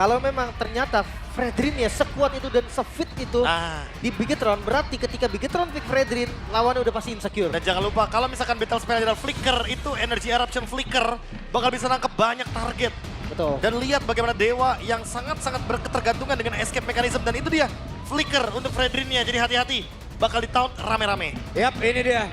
Kalau memang ternyata Fredrin ya sekuat itu dan sefit itu di Bigetron, berarti ketika Bigetron pick Fredrin, lawannya udah pasti insecure. Dan jangan lupa kalau misalkan Battle Spell adalah Flicker, itu Energy Eruption Flicker bakal bisa nangkep banyak target. Betul. Dan lihat bagaimana Dewa yang sangat-sangat berketergantungan dengan escape mechanism. Dan itu dia, Flicker untuk Fredrinnya. Jadi hati-hati, bakal di-taunt rame-rame. Yap, ini dia.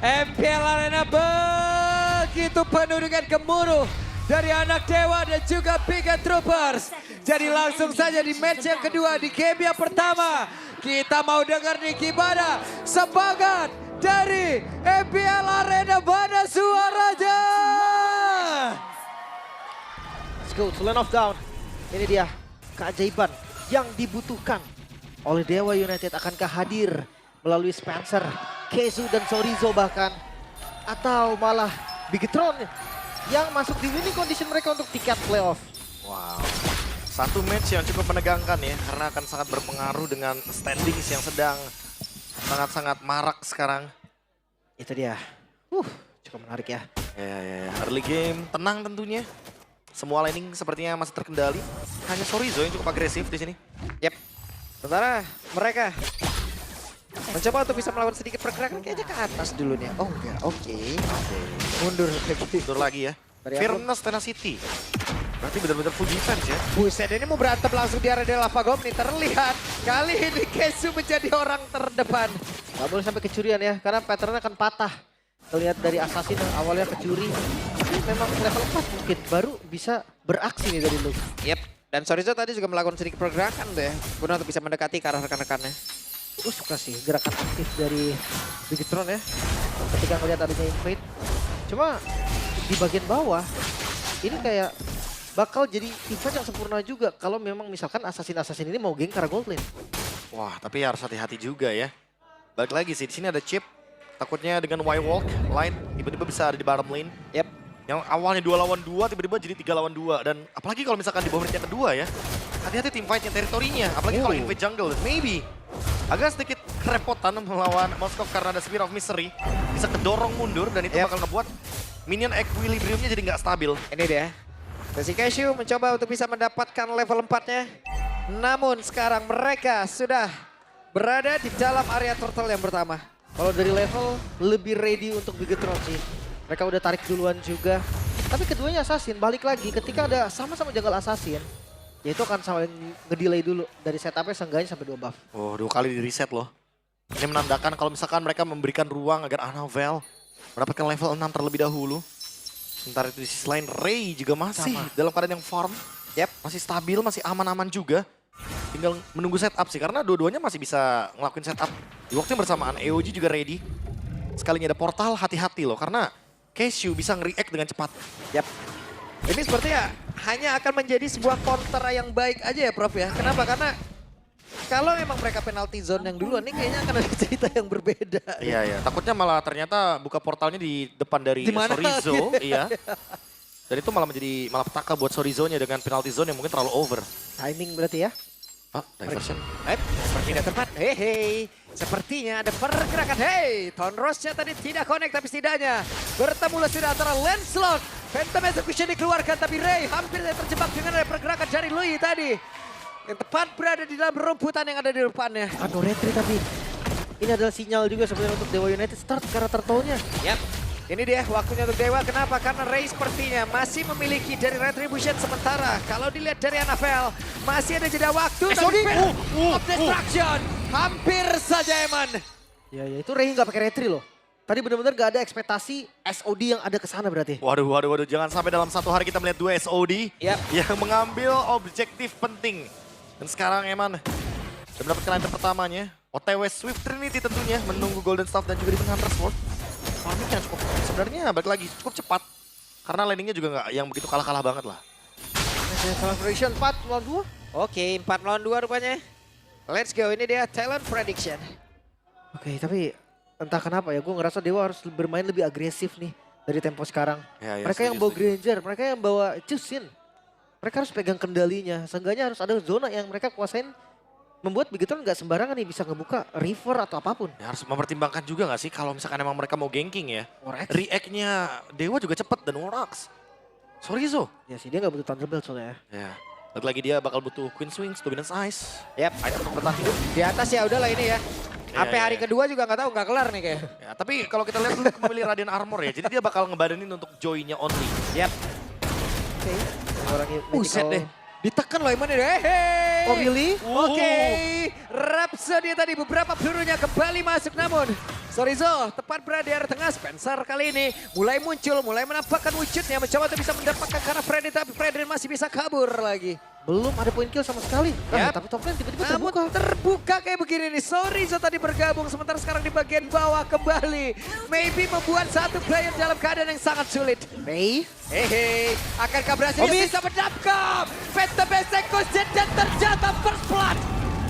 MPL Arena begitu penuh dengan gemuruh dari anak Dewa dan juga Biget Troopers. Jadi langsung saja di match yang kedua, di game yang pertama. Kita mau dengar nih gimana semangat dari MPL Arena, mana suaranya? Let's go to Land of Down. Ini dia keajaiban yang dibutuhkan oleh Dewa United. Akankah hadir melalui Spencer, Kezu dan Chorizo bahkan? Atau malah Bigetron yang masuk di winning condition mereka untuk tiket playoff. Wow. Satu match yang cukup menegangkan ya, karena akan sangat berpengaruh dengan standings yang sedang sangat-sangat marak sekarang. Itu dia. Cukup menarik ya. Ya. Early game tenang tentunya. Semua laning sepertinya masih terkendali. Hanya Chorizo yang cukup agresif di sini. Yap. Sementara mereka mencoba untuk bisa melawan sedikit pergerakan kayaknya ke atas dulu nih. Oh enggak, oke. Mundur lagi. Mundur lagi ya. Fearless Tenacity. Berarti benar-benar full defense ya. Buset, ini mau berantem langsung di area Lava Gom nih. Terlihat kali ini Kesu menjadi orang terdepan. Gak boleh sampai kecurian ya, karena patternnya akan patah. Terlihat dari Assassin yang awalnya kecuri. Tapi memang level 4 mungkin baru bisa beraksi nih dari Luke. Yep. Dan Chorizo tadi juga melakukan sedikit pergerakan tuh ya. Guna untuk bisa mendekati ke arah rekan-rekannya. Gue suka sih gerakan aktif dari Bigetron ya. Ketika melihat adanya invade. Cuma di bagian bawah, ini kayak bakal jadi invade yang sempurna juga. Kalau memang misalkan Assassin ini mau geng ke arah gold lane. Wah, tapi harus hati-hati juga ya. Balik lagi sih, di sini ada chip. Takutnya dengan Y-Walk, Light tiba-tiba bisa ada di bottom lane. Yep. Yang awalnya 2 lawan 2, tiba-tiba jadi 3 lawan 2. Dan apalagi kalau misalkan di bawah menit yang kedua ya. Hati-hati tim fight-nya, teritorinya. Apalagi kalau invade jungle, maybe. Agak sedikit kerepotan melawan Moskov karena ada Spear of Misery. Bisa kedorong mundur dan itu bakal ngebuat minion equilibriumnya jadi nggak stabil. Ini dia. Si Kesu mencoba untuk bisa mendapatkan level 4-nya. Namun sekarang mereka sudah berada di dalam area turtle yang pertama. Kalau dari level lebih ready untuk Bigetron sih. Mereka udah tarik duluan juga. Tapi keduanya Assassin balik lagi ketika ada sama-sama jungle Assassin. Ya itu akan saling ngedelay dulu dari setupnya seenggaknya sampai 2 buff. Oh, 2 kali di reset loh. Ini menandakan kalau misalkan mereka memberikan ruang agar Annabelle mendapatkan level 6 terlebih dahulu. Sementara itu di sisi lain Ray juga masih dalam keadaan yang farm. Yep. Masih stabil, masih aman-aman juga. Tinggal menunggu setup sih, karena dua-duanya masih bisa ngelakuin setup. Di waktu yang bersamaan, EOG juga ready. Sekalinya ada portal, hati-hati loh, karena Kesu bisa nge-react dengan cepat. Yap. Ini sepertinya hanya akan menjadi sebuah counter yang baik aja ya Prof ya. Kenapa? Karena kalau memang mereka penalty zone yang duluan, ini kayaknya akan ada cerita yang berbeda. Iya. Takutnya malah ternyata buka portalnya di depan dari Chorizo. Iya. Dan itu malah menjadi malapetaka buat Chorizo-nya dengan penalty zone yang mungkin terlalu over. Timing berarti ya. Diversion. Berpindah tempat. Hei. Sepertinya ada pergerakan. Hei, Tonrosnya tadi tidak connect, tapi setidaknya bertemu sudah antara Lancelot. Phantom Execution dikeluarkan, tapi Ray hampir terjebak dengan ada pergerakan dari Lui tadi. Yang tepat berada di dalam rumputan yang ada di depannya. Aduh retri tapi ini adalah sinyal juga sebenarnya untuk Dewa United start karena turtle-nya. Yap. Ini dia waktunya untuk Dewa. Kenapa? Karena Ray sepertinya masih memiliki dari Retribution. Sementara kalau dilihat dari Annabelle masih ada jeda waktu. Tapi of Destruction hampir saja Eman. Ya itu Ray nggak pakai retri loh. Tadi benar-benar gak ada ekspektasi SOD yang ada ke sana berarti. Waduh. Jangan sampai dalam satu hari kita melihat 2 SOD Yap. yang mengambil objektif penting. Dan sekarang Eman sudah mendapatkan item pertamanya. OTW Swift Trinity tentunya menunggu Golden Staff dan juga di Hunter Sword. Farmingnya cukup sebenarnya balik lagi cukup cepat. Karena landingnya juga nggak yang begitu kalah-kalah banget lah. Celebration 4 lawan 2. Oke, 4 lawan 2 rupanya. Let's go, ini dia talent prediction. Oke, tapi entah kenapa ya gue ngerasa Dewa harus bermain lebih agresif nih dari tempo sekarang. Ya, Mereka yang bawa Granger, mereka yang bawa Chusin. Mereka harus pegang kendalinya. Seenggaknya harus ada zona yang mereka kuasain. Membuat Bigetron nggak sembarangan nih bisa ngebuka river atau apapun. Ya, harus mempertimbangkan juga nggak sih kalau misalkan emang mereka mau ganking ya. Warx. React-nya Dewa juga cepet dan Warx. Chorizo. Ya sih dia nggak butuh Thunderbolt soalnya. Ya. Lagi dia bakal butuh Queen Swings, Dominance Ice. Yap. Item untuk bertahan hidup. Di atas ya udahlah ini ya. Sampai iya, hari iya. kedua juga nggak tahu, nggak kelar nih kayak. Ya, tapi kalau kita lihat dulu memilih Radiant Armor ya, jadi dia bakal ngebadenin untuk Joy-nya only. Yap. Oke. Orang Buset deh. Ditekan loh Iman ini. Hehehe. Oh really? Oke. Rhapsody tadi beberapa pelurunya kembali masuk namun. Sorizo tepat berada di area tengah. Spencer kali ini mulai muncul, mulai menampakkan wujudnya. Mencoba untuk bisa mendapatkan karena Freddy, tapi Freddy masih bisa kabur lagi. Belum ada point kill sama sekali. Yap. Tapi top lane tiba-tiba Namun terbuka. terbuka kayak begini nih. Sorizo tadi bergabung sementara sekarang di bagian bawah kembali. Maybe membuat satu player dalam keadaan yang sangat sulit. Mei. Hehe, akankah berhasil Omi. bisa mendapatkan Phantom Execution dan ternyata first blood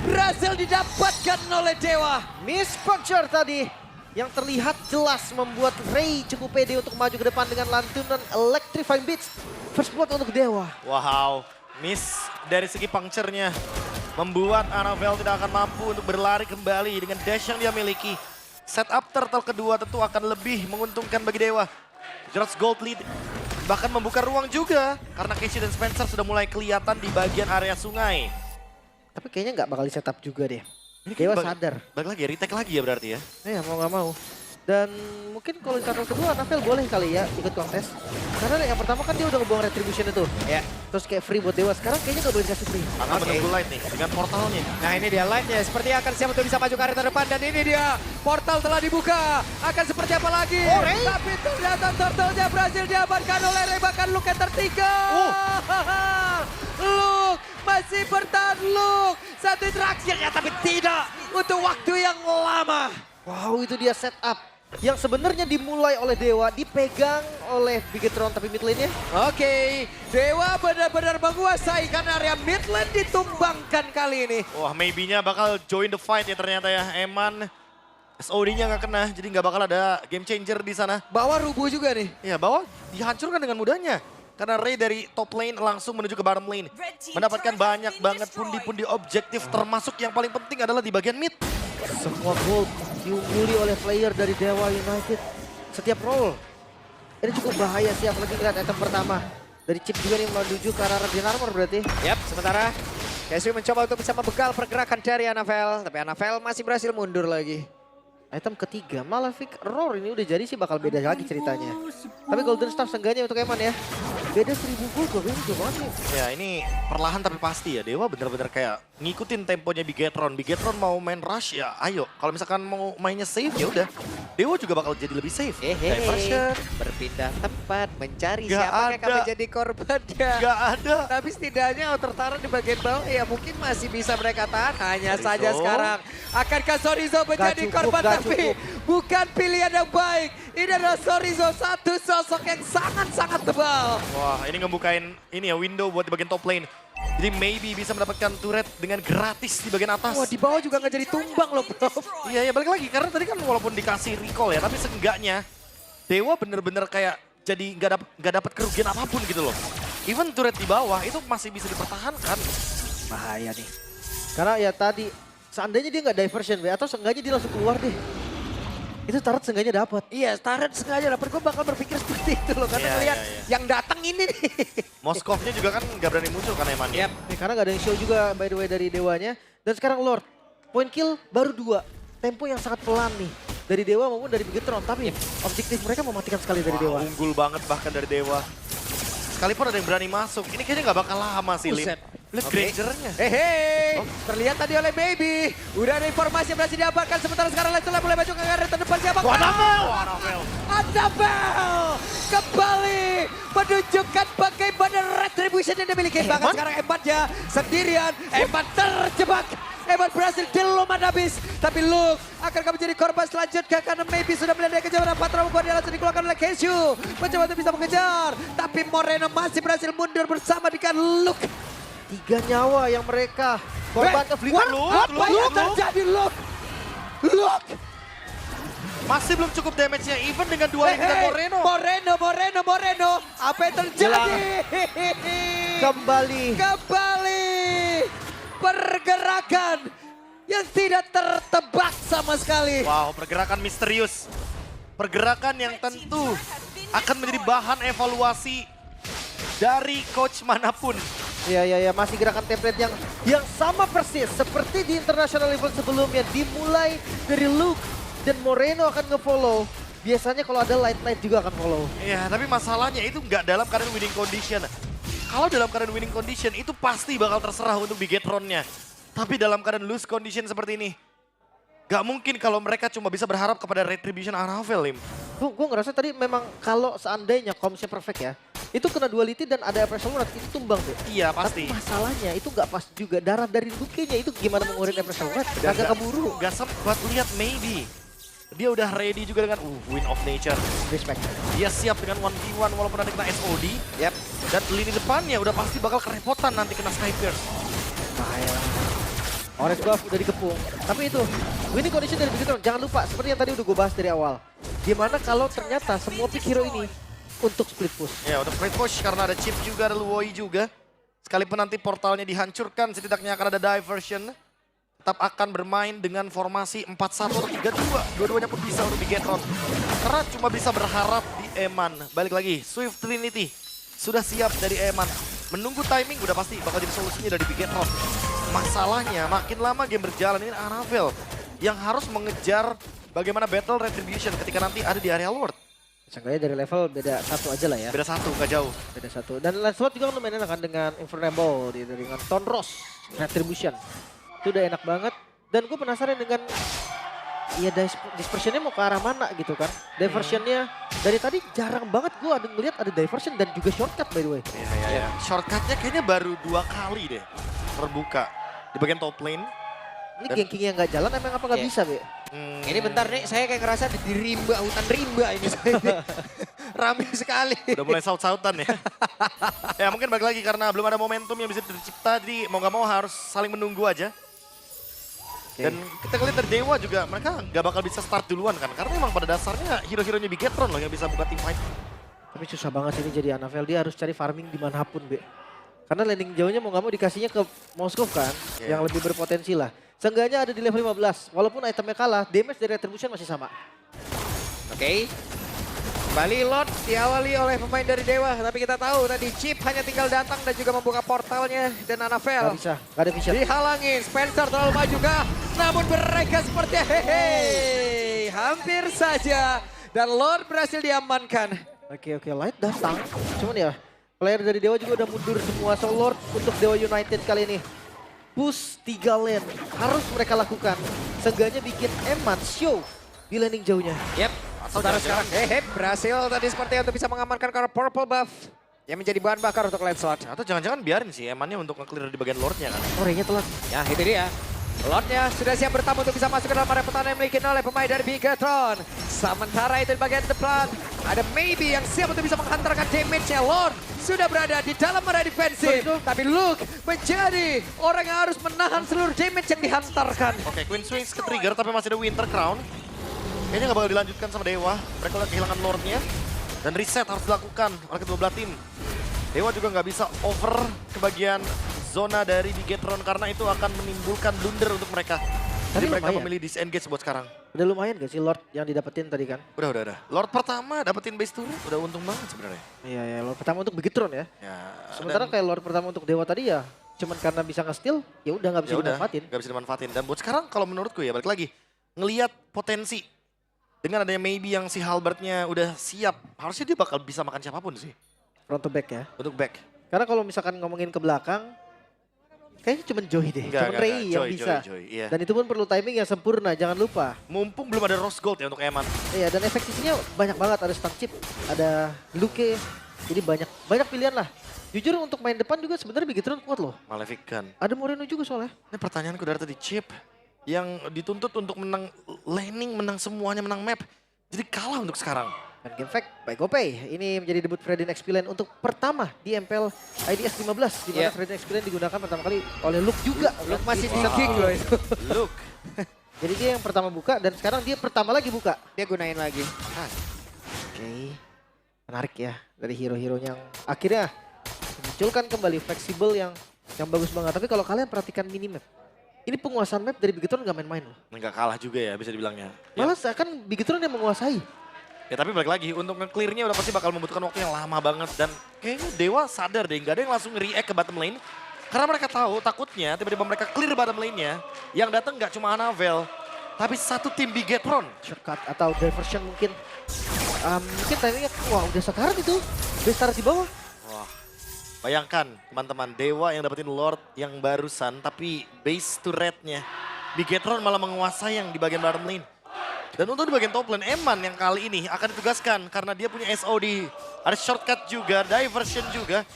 berhasil didapatkan oleh Dewa. Miss Puncture tadi yang terlihat jelas membuat Ray cukup pede untuk maju ke depan dengan lantunan Electrifying Beats. First blood untuk Dewa. Wow, miss dari segi puncture-nya membuat Annabelle tidak akan mampu untuk berlari kembali dengan dash yang dia miliki. Setup turtle kedua tentu akan lebih menguntungkan bagi Dewa. Just Gold lead bahkan membuka ruang juga karena Casey dan Spencer sudah mulai kelihatan di bagian area sungai. Tapi kayaknya nggak bakal di setup juga deh. Ini Dewa kayaknya sadar. Balik lagi ya, retake lagi ya berarti ya. Ya mau nggak mau. Dan mungkin kalau di turtle kedua Annabelle boleh kali ya ikut kontes. Karena yang pertama kan dia udah ngebuang retribution itu. Ya. Terus kayak free buat Dewa. Sekarang kayaknya nggak boleh dikasih free. Akan menunggu light nih dengan portalnya. Nah ini dia line-nya, seperti akan siap untuk bisa maju ke area terdepan dan ini dia portal telah dibuka. Akan seperti apa lagi? Oh, Ray. Tapi ternyata turtle-nya berhasil diamankan oleh Ray, bahkan Luke yang tertinggal. Luke masih bertahan Luke. Satu interaksi ya, tapi tidak untuk waktu yang lama. Wow itu dia setup. Yang sebenarnya dimulai oleh Dewa, dipegang oleh Bigetron tapi mid lane-nya. Oke, Dewa benar-benar menguasai karena area mid lane ditumbangkan kali ini. Wah, maybe-nya bakal join the fight ya ternyata ya. Eman SOD-nya nggak kena, jadi nggak bakal ada game changer di sana. Bawah rubuh juga nih. Ya, bawah dihancurkan dengan mudahnya. Karena Ray dari top lane langsung menuju ke bottom lane. Mendapatkan banyak banget pundi-pundi objektif, termasuk yang paling penting adalah di bagian mid. Semua gold diungguli oleh player dari Dewa United. Setiap roll. Ini cukup bahaya sih, apalagi ngeliat item pertama. Dari chip juga nih menuju ke arah Radiant Armor berarti. Yap, sementara Casey mencoba untuk bisa membegal pergerakan dari Annabelle. Tapi Annabelle masih berhasil mundur lagi. Item ketiga, Malefic Roar ini udah jadi sih bakal beda lagi ceritanya. Tapi Golden Staff seenggaknya untuk Eman ya. Beda 1000 gold, gue jauh banget nih. Ya, ini perlahan tapi pasti ya. Dewa bener-bener kayak ngikutin temponya Bigetron. Bigetron mau main rush ya ayo. Kalau misalkan mau mainnya safe ya udah. Dewa juga bakal jadi lebih safe. Diversion. Berpindah tempat, mencari Gak siapa yang akan ada. menjadi korbannya. Gak ada. Tapi setidaknya tertahan di bagian bawah ya mungkin masih bisa mereka tahan. Hanya Sorizo. saja sekarang akankah Sorizo menjadi cukup, korban, gak tapi cukup. bukan pilihan yang baik. Ini adalah Sorizo, satu sosok yang sangat-sangat tebal. Wah, ini ngebukain ini ya window buat di bagian top lane. Jadi maybe bisa mendapatkan turret dengan gratis di bagian atas. Wah, di bawah juga nggak jadi tumbang loh, bro. Iya, ya balik lagi. Karena tadi kan walaupun dikasih recall ya, tapi seenggaknya Dewa bener-bener kayak jadi nggak dapat kerugian apapun gitu loh. Even turret di bawah itu masih bisa dipertahankan. Bahaya nih. Karena ya tadi, seandainya dia nggak diversion, Be, atau seenggaknya dia langsung keluar deh. Itu turret seenggaknya dapat. Iya, Starret sengaja dapet. Gue bakal berpikir seperti itu loh. Karena Iya, ngeliat iya, iya. yang datang ini nih. Moskovnya juga kan nggak berani muncul kan Eman ya. Nih, karena nggak ada yang show juga by the way dari Dewanya. Dan sekarang Lord, point kill baru 2. Tempo yang sangat pelan nih. Dari Dewa maupun dari Bigetron. Tapi objektif mereka mematikan sekali dari Dewa. Wah, unggul banget bahkan dari Dewa. Sekalipun ada yang berani masuk, ini kayaknya nggak bakal lama sih, Lin. Buset. Lihat Oke. Granger-nya. Hehe, terlihat tadi oleh Baby. Udah ada informasi yang berhasil diabarkan. Sementara sekarang Leicester mulai maju ke area terdepan. Siapa? Annabelle kembali menunjukkan bagaimana retribution yang dimiliki. Bahkan Eman? sekarang Eman-nya sendirian. Eman terjebak. Eman berhasil dilumat habis. Tapi Luke akan menjadi korban selanjutnya karena Maybe sudah melihat kejaran Patra membuat dia langsung dikeluarkan oleh Keshu. Mencoba untuk bisa mengejar. Tapi Moreno masih berhasil mundur bersama dengan Luke. 3 nyawa yang mereka korbankan Flicker. Apa yang terjadi, Luke? Luke! Masih belum cukup damage-nya, even dengan dua limitan Moreno. Moreno. Apa yang terjadi? Kembali. Pergerakan yang tidak tertebak sama sekali. Wow, pergerakan misterius. Pergerakan yang tentu akan menjadi bahan evaluasi dari coach manapun. Ya, masih gerakan template yang sama persis seperti di international level sebelumnya. Dimulai dari Luke dan Moreno akan nge-follow. Biasanya kalau ada light juga akan follow. Iya, tapi masalahnya itu nggak dalam keadaan winning condition. Kalau dalam keadaan winning condition itu pasti bakal terserah untuk Bigetron-nya. Tapi dalam keadaan lose condition seperti ini, nggak mungkin kalau mereka cuma bisa berharap kepada Retribution Aravel, Lim. Gue ngerasa tadi memang kalau seandainya komsnya perfect ya, itu kena duality dan ada Empress Lunar, itu tumbang deh. Iya, pasti. Tapi masalahnya itu nggak pas juga, darah dari Luke-nya itu gimana mengurin Empress Lunar, agak keburu. Gak sempat lihat maybe. Dia udah ready juga dengan Wind of Nature. Respect. Dia siap dengan 1v1 walaupun nanti kena SOD. Yap. Dan lini depannya udah pasti bakal kerepotan nanti kena Sky Pierce. Bahaya. Orange buff udah dikepung. Tapi itu, winning condition dari Bigetron, jangan lupa seperti yang tadi udah gue bahas dari awal. Gimana kalau ternyata semua pick hero ini untuk split push. Ya untuk split push karena ada chip juga, ada Luoi juga. Sekalipun nanti portalnya dihancurkan, setidaknya akan ada diversion. Tetap akan bermain dengan formasi 4-1 atau 3-2. Dua-duanya pun bisa untuk Bigetron. Karena cuma bisa berharap di Eman. Balik lagi, Swift Trinity sudah siap dari Eman. Menunggu timing udah pasti bakal jadi solusinya dari Bigetron. Masalahnya makin lama game berjalan ini Aravel yang harus mengejar bagaimana battle retribution ketika nanti ada di area Lord. Seenggaknya dari level beda 1 aja lah ya. Beda 1, gak jauh. Beda 1. Dan Lancelot juga kan lumayan enak kan dengan Infernable, dengan Tonros, Retribution. Itu udah enak banget. Dan gue penasaran dengan ya dispersionnya mau ke arah mana gitu kan. Diversionnya dari tadi jarang banget gue ada ngeliat ada diversion dan juga shortcut by the way. Iya. Shortcutnya kayaknya baru 2 kali deh terbuka di bagian top lane. Ini gankingnya nggak jalan emang apa nggak bisa, Be? Ini bentar nih, saya kayak ngerasa di rimba, hutan rimba ini saya. Rame sekali. Udah mulai saut-sautan ya. Ya mungkin balik lagi karena belum ada momentum yang bisa tercipta. Jadi mau gak mau harus saling menunggu aja. Dan kita ngeliat dari Dewa juga mereka nggak bakal bisa start duluan kan. Karena memang pada dasarnya hero-heronya Bigetron loh yang bisa buka team fight. Tapi susah banget sih ini jadi Anavel, dia harus cari farming dimanapun, Be. Karena landing jauhnya mau nggak mau dikasihnya ke Moskov kan, yang lebih berpotensi lah. Seenggaknya ada di level 15, walaupun itemnya kalah, damage dari Retribution masih sama. Oke. Kembali Lord diawali oleh pemain dari Dewa, tapi kita tahu tadi Chip hanya tinggal datang dan juga membuka portalnya dan Anavel. Gak bisa, gak ada vision. Dihalangin, Spencer terlalu maju kah? Namun mereka seperti hehehe, hampir saja. Dan Lord berhasil diamankan. Oke, Light datang. Cuman ya, player dari Dewa juga udah mundur semua. So Lord untuk Dewa United kali ini. Push 3 lane, harus mereka lakukan. Seenggaknya bikin Eman show di landing jauhnya. Yep. Sementara sekarang berhasil tadi seperti untuk bisa mengamankan karena purple buff yang menjadi bahan bakar untuk Lancelot. Atau jangan-jangan biarin sih Emannya untuk nge-clear di bagian Lordnya kan. Orenya telat. Ya itu dia. Lordnya sudah siap bertamu untuk bisa masuk ke dalam area pertahanan yang dimiliki oleh pemain dari Bigetron. Sementara itu di bagian depan ada Maybe yang siap untuk bisa menghantarkan damage-nya. Lord sudah berada di dalam area defensif. Tapi Luke menjadi orang yang harus menahan seluruh damage yang dihantarkan. Oke, Queen Swings ke-trigger tapi masih ada Winter Crown. Kayaknya nggak bakal dilanjutkan sama Dewa. Mereka udah kehilangan Lordnya. Dan reset harus dilakukan oleh kedua belah tim. Dewa juga nggak bisa over ke bagian zona dari Bigetron karena itu akan menimbulkan blunder untuk mereka. Jadi mereka memilih disengage buat sekarang. Udah lumayan gak sih Lord yang didapetin tadi kan? Udah. Lord pertama dapetin base turret udah untung banget sebenarnya. Iya, Lord pertama untuk Bigetron ya. Sementara dan kayak Lord pertama untuk Dewa tadi ya, cuman karena bisa nge-steal, ya udah nggak bisa dimanfaatin. Nggak bisa dimanfaatin. Dan buat sekarang kalau menurutku ya balik lagi, ngelihat potensi dengan adanya Maybe yang si Halbertnya udah siap, harusnya dia bakal bisa makan siapapun sih. Front to back ya. Untuk back. Karena kalau misalkan ngomongin ke belakang, kayaknya cuma Joy deh. Cuma Ray yang bisa. Joy, iya. Dan itu pun perlu timing yang sempurna, jangan lupa. Mumpung belum ada Rose Gold ya untuk Eman. Iya, dan efektifnya banyak banget. Ada Stun Chip, ada Luke. Jadi banyak pilihan lah. Jujur untuk main depan juga sebenarnya Bigetron kuat loh. Maleficent. Ada Moreno juga soalnya. Ini pertanyaanku dari tadi, Chip yang dituntut untuk menang laning, menang semuanya, menang map. Jadi kalah untuk sekarang. Dan game fact by GoPay. Ini menjadi debut Fredin Xpillion untuk pertama di MPL IDS 15. Di mana Fredin Xpillion digunakan pertama kali oleh Luke juga. Luke masih di kick loh itu. Luke. Jadi dia yang pertama buka dan sekarang dia pertama lagi buka. Dia gunain lagi. Oke. Menarik ya dari hero-hero yang akhirnya munculkan kembali fleksibel yang bagus banget. Tapi kalau kalian perhatikan minimap, ini penguasaan map dari Bigetron nggak main-main loh. Nggak kalah juga ya bisa dibilangnya. Malah seakan Bigetron yang menguasai. Ya tapi balik lagi, untuk nge-clear-nya udah pasti bakal membutuhkan waktu yang lama banget. Dan kayaknya Dewa sadar deh, nggak ada yang langsung react ke bottom lane. Karena mereka tahu takutnya tiba-tiba mereka clear bottom lane-nya. Yang datang nggak cuma Anavel, tapi satu tim Bigetron. Shortcut atau diversion mungkin. Mungkin timingnya, wah udah sekarang itu. Besar di bawah. Wah, bayangkan teman-teman, Dewa yang dapetin Lord yang barusan, tapi base to red-nya. Bigetron malah menguasai yang di bagian bottom lane. Dan untuk di bagian top lane, Eman yang kali ini akan ditugaskan karena dia punya SOD. Ada shortcut juga, diversion juga.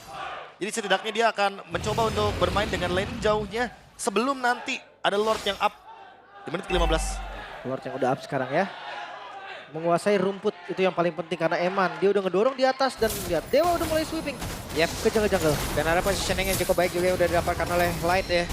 Jadi setidaknya dia akan mencoba untuk bermain dengan lane jauhnya sebelum nanti ada Lord yang up di menit ke-15. Lord yang udah up sekarang ya. Menguasai rumput itu yang paling penting karena Eman. Dia udah ngedorong di atas dan lihat Dewa udah mulai sweeping. Yep. Ke jungle-jungle. Dan ada positioning yang cukup baik juga yang udah didapatkan oleh Light ya.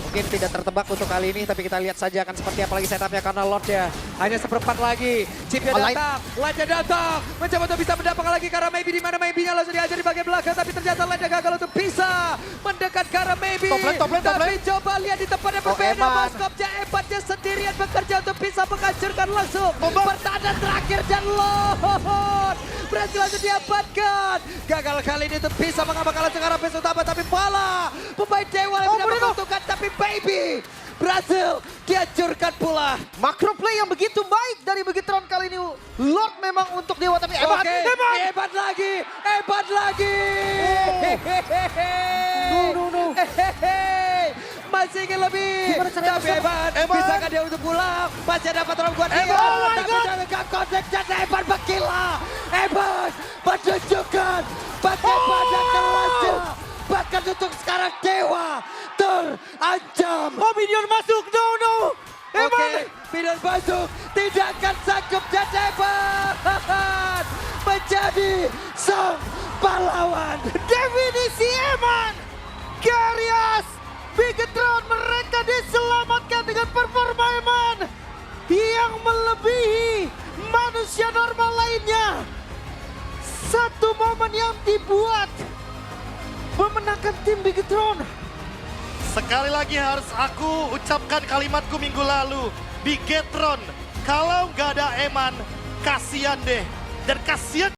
Mungkin tidak tertebak untuk kali ini, tapi kita lihat saja akan seperti apa lagi setupnya karena Lordnya hanya seperempat lagi. Chipnya datang, Lightnya datang, mencoba untuk bisa mendapatkan lagi karena maybe di mana maybe-nya langsung diajar di bagian belakang, tapi ternyata Lightnya gagal untuk bisa mendekat karena maybe. Top lane. Tapi coba lihat di tempat yang berbeda, Moskopnya Ebatnya sendirian bekerja untuk bisa menghancurkan langsung. Pertahanan terakhir dan Lord berhasil langsung diamankan. Gagal kali ini untuk bisa mengamankan langsung arah base utama, tapi malah pemain Dewa yang tidak menguntungkan, tapi Baby berhasil dihancurkan pula. Makro play yang begitu baik dari Bigetron kali ini. Lord memang untuk Dewa tapi Eman. Oke, hebat lagi. No. Masih ingin lebih. Gimana caranya Tapi Eman, bisakah dia untuk pulang? Masih ada patron buat dia. Oh my Tapi God. jangan gak kontak dan Eman bergila. Eman menunjukkan bagaimana kelasnya. Bahkan untuk sekarang Dewa terancam. Oh, minion masuk. No. Oke, Minion masuk. Tidak akan sanggup dan Eman menjadi sang pahlawan. Definisi Eman. Garias. Bigetron mereka diselamatkan dengan performa Eman yang melebihi manusia normal lainnya. Satu momen yang dibuat memenangkan tim Bigetron. Sekali lagi harus aku ucapkan kalimatku minggu lalu. Bigetron, kalau nggak ada Eman, kasihan deh. Dan kasihan